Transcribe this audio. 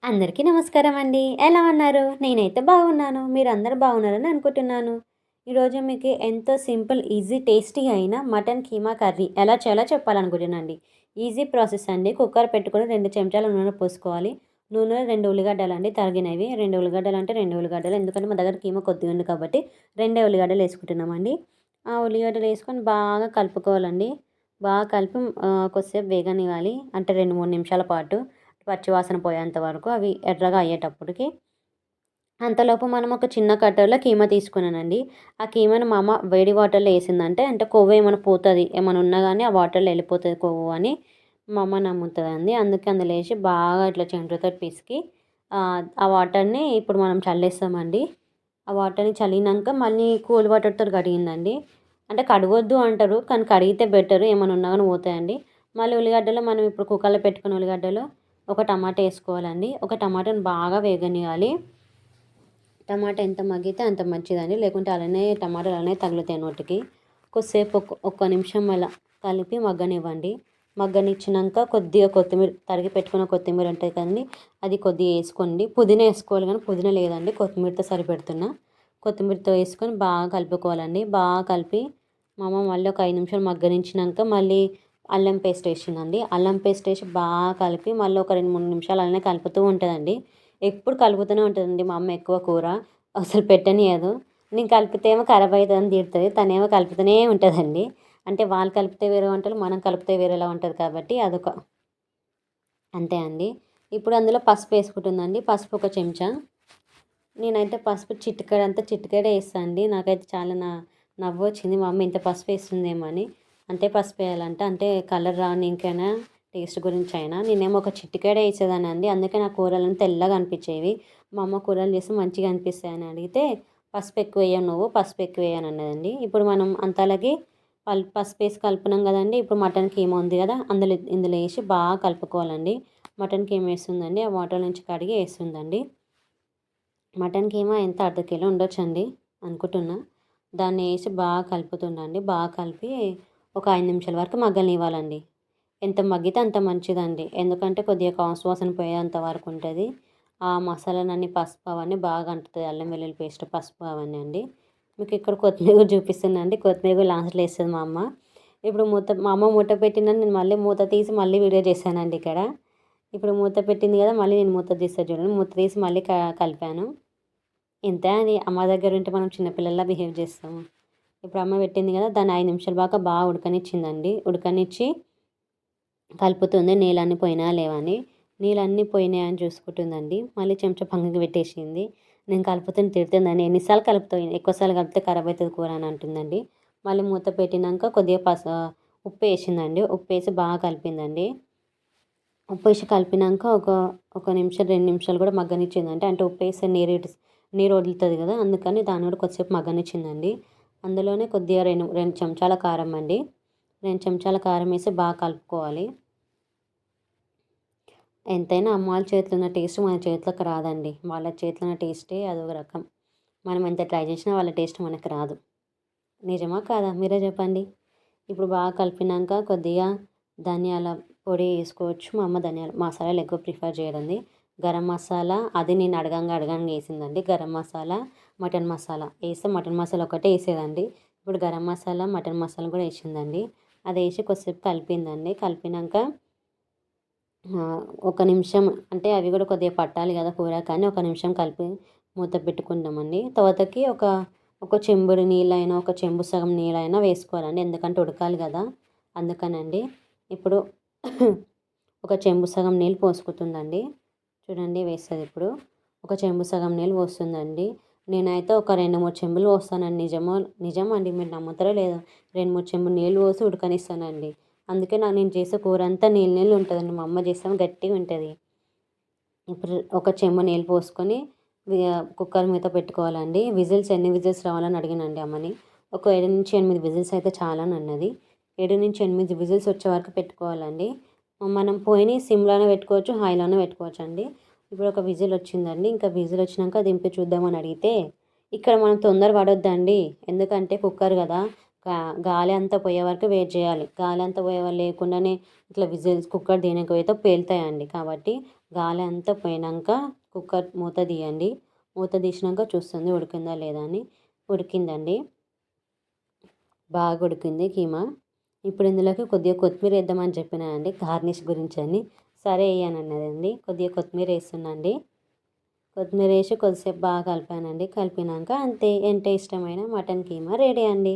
అందరికీ నమస్కారం అండి. ఎలా ఉన్నారు? నేనైతే బాగున్నాను. మీరందరూ బాగున్నారని అనుకుంటున్నాను. ఈరోజు మీకు ఎంతో సింపుల్, ఈజీ, టేస్టీ అయిన మటన్ కీమా కర్రీ ఎలా చేయాలో చెప్పాలనుకుంటున్నానండి. ఈజీ ప్రాసెస్ అండి. కుక్కర్ పెట్టుకొని 2 చెంచాల నూనె పోసుకోవాలి. నూనెలో 2 ఉల్లిగడ్డలండి తరిగినవి. 2 ఉల్లిగడ్డలు అంటే 2 ఉల్లిగడ్డలు. ఎందుకంటే మా దగ్గర కీమా కొద్దిగా ఉంది కాబట్టి 2 ఉల్లిగడ్డలు వేసుకుంటున్నామండి. ఆ ఉల్లిగడ్డలు వేసుకొని బాగా కలుపుకోవాలండి. బాగా కలిపి కొద్దిసేపు వేగనివ్వాలి. అంటే 2, 3 నిమిషాల పాటు. పచ్చివాసన పోయేంత వరకు అవి ఎర్రగా అయ్యేటప్పటికి అంతలోపు మనం ఒక చిన్న కటోరిలో కీమా తీసుకున్నానండి. ఆ కీమాను మా అమ్మ వేడి వాటర్లో వేసిందంటే అంటే కొవ్వు ఏమైనా పోతుంది, ఏమైనా ఉన్నా కానీ ఆ వాటర్లో వెళ్ళిపోతుంది కొవ్వు అని మా అమ్మ నమ్ముతుందండి. అందుకే అందులో వేసి బాగా ఇట్లా చెంచాతో పిసికి ఆ వాటర్ని ఇప్పుడు మనం చల్లేస్తామండి. ఆ వాటర్ని చల్లినాక మళ్ళీ కూల్ వాటర్తో కడిగిందండి. అంటే కడగొద్దు అంటారు, కానీ కడిగితే బెటర్, ఏమైనా ఉన్నా కానీ పోతాయండి. మళ్ళీ ఉల్లిగడ్డలు మనం ఇప్పుడు కుక్కర్లో పెట్టుకున్న ఉల్లిగడ్డలు ఒక టమాటా వేసుకోవాలండి. ఒక టమాటాని బాగా వేగనివ్వాలి. టమాటా ఎంత మగ్గితే అంత మంచిదండి, లేకుంటే అలానే టమాటాలు అలానే తగులుతాయి నోటికి. కొద్దిసేపు ఒక్క నిమిషం అలా కలిపి మగ్గనివ్వండి. మగ్గనిచ్చినాక కొద్దిగా కొత్తిమీర, తరిగి పెట్టుకున్న కొత్తిమీర ఉంటుంది కదండి, అది కొద్దిగా వేసుకోండి. పుదీనా వేసుకోవాలి కానీ పుదీనా లేదండి, కొత్తిమీరతో సరిపెడుతున్నా. కొత్తిమీరతో వేసుకొని బాగా కలుపుకోవాలండి. బాగా కలిపి మా అమ్మ మళ్ళీ ఒక 5 నిమిషాలు మగ్గనిచ్చినాక మళ్ళీ అల్లం పేస్ట్ వేసిందండి. అల్లం పేస్ట్ వేసి బాగా కలిపి మళ్ళీ ఒక 2, 3 నిమిషాలు అలానే కలుపుతూ ఉంటుందండి. ఎప్పుడు కలుపుతూనే ఉంటుందండి మా అమ్మ ఎక్కువ కూర అసలు పెట్టనియదు. నేను కలిపితే ఏమో ఖరాబ్ అవుతుందని తిడుతుంది, తనేమో కలుపుతూనే ఉంటుందండి. అంటే వాళ్ళు కలిపితే వేరే వంటలు, మనం కలిపితే వేరేలా ఉంటుంది కాబట్టి అదొక అంతే అండి. ఇప్పుడు అందులో పసుపు వేసుకుంటుందండి. పసుపు ఒక చెంచా. నేనైతే పసుపు చిటికెడే వేస్తాను అండి. నాకైతే చాలా నవ్వు వచ్చింది, మా అమ్మ ఇంత పసుపు వేస్తుందేమో అని. అంతే పసుపు వేయాలంట, అంటే కలర్ రానీకైనా టేస్ట్ గురించి అయినా. నేనేమో ఒక చిటికెడే వేసేదాన్ని అండి, అందుకే నా కూరలను తెల్లగా అనిపించేవి. మా అమ్మ కూరలు చేస్తే మంచిగా అనిపిస్తాయని అడిగితే పసుపు ఎక్కువ వేయను, నువ్వు పసుపు ఎక్కువ వేయను అన్నదండి. ఇప్పుడు మనం అంతలాగే పసుపు వేసి కలుపునాం కదండి. ఇప్పుడు మటన్ కీమా ఉంది కదా, ఇందులో వేసి బాగా కలుపుకోవాలండి. మటన్ కీమా వేస్తుందండి, ఆ వాటర్ నుంచి కడిగి వేస్తుందండి. మటన్ కీమా ఎంత అర్ధ కిలో ఉండొచ్చండి అనుకుంటున్నా. దాన్ని వేసి బాగా కలుపుతుండండి. బాగా కలిపి ఒక 5 నిమిషాల వరకు మగ్గనివ్వాలండి. ఎంత మగ్గితే అంత మంచిదండి, ఎందుకంటే కొద్దిగా వాసన పోయేంత వరకు ఉంటుంది. ఆ మసాలాలన్నీ పసుపు అవన్నీ బాగా అంటుతుంది, అల్లం వెల్లుల్లి పేస్ట్, పసుపు అవన్నీ అండి. మీకు ఇక్కడ కొత్తిమీర కూడా చూపిస్తుందండి. కొత్తిమీర కూడా లాస్ట్లో వేస్తుంది మా అమ్మ. ఇప్పుడు మా అమ్మ మూత పెట్టిందని నేను మళ్ళీ మూత తీసి మళ్ళీ వీడియో చేశానండి ఇక్కడ. ఇప్పుడు మూత పెట్టింది కదా, మళ్ళీ నేను మూత తీస్తాను చూడండి. మూత తీసి మళ్ళీ కలిపాను. ఇంతే అది, అమ్మ దగ్గర ఉంటే మనం చిన్నపిల్లల్లా బిహేవ్ చేస్తాము. ఇప్పుడు అమ్మ పెట్టింది కదా, దాన్ని 5 నిమిషాల దాకా బాగా ఉడకనిచ్చిందండి. ఉడకనిచ్చి కలుపుతుంది, నీళ్ళన్నీ పోయినా లేవా అని. నీళ్ళన్నీ పోయినాయని చూసుకుంటుందండి. మళ్ళీ చెంచా పక్కకి పెట్టేసింది. నేను కలుపుతుంది తిడుతుందండి, ఎన్నిసార్లు కలుపుతావు, ఎక్కువసార్లు కలిపితే ఖరాబ్ అవుతుంది కూర అని అంటుందండి. మళ్ళీ మూత పెట్టినాక కొద్దిగా ఉప్పు వేసిందండి. ఉప్పు వేసి బాగా కలిపిందండి. ఉప్పు వేసి కలిపినాక ఒక నిమిషం 2 నిమిషాలు కూడా మగ్గనిచ్చిందండి. అంటే ఉప్పు వేస్తే నీరు వదులుతుంది కదా, అందుకని దాన్ని కూడా కొద్దిసేపు మగ్గనిచ్చిందండి. అందులోనే కొద్దిగా 2 చెంచాల కారం అండి. 2 చెంచాల కారం వేసి బాగా కలుపుకోవాలి. ఎంతైనా అమ్మ వాళ్ళ చేతిలో ఉన్న టేస్ట్ మన చేతిలోకి రాదండి. వాళ్ళ చేతిలో ఉన్న టేస్టే అదొక రకం. మనం ఎంత ట్రై చేసినా వాళ్ళ టేస్ట్ మనకు రాదు. నిజమా కాదా మీరే చెప్పండి. ఇప్పుడు బాగా కలిపినాక కొద్దిగా ధనియాల పొడి వేసుకోవచ్చు. మా అమ్మ ధనియాల మసాలాలు ఎక్కువ ప్రిఫర్ చేయదండి. గరం మసాలా అది నేను అడగంగా వేసిందండి. గరం మసాలా, మటన్ మసాలా వేస్తే మటన్ మసాలా ఒకటే వేసేదండి. ఇప్పుడు గరం మసాలా, మటన్ మసాలా కూడా వేసిందండి. అది వేసి కొద్దిసేపు కలిపిందండి. కలిపినాక ఒక నిమిషం, అంటే అవి కూడా కొద్దిగా పట్టాలి కదా కూర, కానీ ఒక నిమిషం కలిపి మూత పెట్టుకుంటామండి. తర్వాతకి ఒక చెంబుడు నీళ్ళైనా, ఒక చెంబు సగం నీళ్ళైనా వేసుకోవాలండి, ఎందుకంటే ఉడకాలి కదా, అందుకనండి. ఇప్పుడు ఒక చెంబు సగం నీళ్ళు పోసుకుంటుందండి. చూడండి వేస్తుంది ఇప్పుడు. ఒక చెంబు సగం నీళ్ళు పోస్తుందండి. నేనైతే ఒక 2, 3 చెంబులు పోస్తానండి. నిజమండి, మీరు నమ్ముతారో లేదో. 2, 3 చెంబులు నీళ్ళు పోసి ఉడకనిస్తానండి. అందుకే నేను చేసే కూర అంతా నీళ్ళు ఉంటుందండి. మా అమ్మ చేస్తాం గట్టిగా ఉంటుంది. ఇప్పుడు ఒక చెంబు నీళ్ళు పోసుకొని కుక్కర్ మీద పెట్టుకోవాలండి. ఎన్ని విజిల్స్ రావాలని అడిగినండి అమ్మని. ఒక 7-8 విజిల్స్ అయితే చాలని అన్నది. 7-8 విజిల్స్ వచ్చే వరకు పెట్టుకోవాలండి. మనం పొయ్యిని సిమ్లోనే పెట్టుకోవచ్చు, హైలోనే పెట్టుకోవచ్చు అండి. ఇప్పుడు ఒక విజిల్ వచ్చిందండి. ఇంకా విజిల్ వచ్చినాక దింపి చూద్దామని అడిగితే ఇక్కడ మనం తొందర పడొద్దండి, ఎందుకంటే కుక్కర్ కదా, గాలి అంతా పోయే వరకు వెయిట్ చేయాలి. గాలి అంతా లేకుండానే ఇట్లా విజిల్స్ కుక్కర్ దేనికి పోయితే పేలుతాయండి. కాబట్టి గాలి అంతా పోయినాక కుక్కర్ మూత తీయండి. మూత తీసినాక చూస్తుంది ఉడికిందా లేదా అని. ఉడికిందండి, బాగా ఉడికింది కీమా. ఇప్పుడు ఇందులోకి కొద్దిగా కొత్తిమీర వేద్దామని చెప్పినానండి, గార్నిష్ గురించి అని. సరే వేయనన్నదండి, కొద్దిగా కొత్తిమీర వేస్తున్నాండి. కొత్తిమీర వేసి కొద్దిసేపు బాగా కలిపానండి. కలిపినాక అంతే, ఎంతో ఇష్టమైన మటన్ కీమా రెడీ అండి.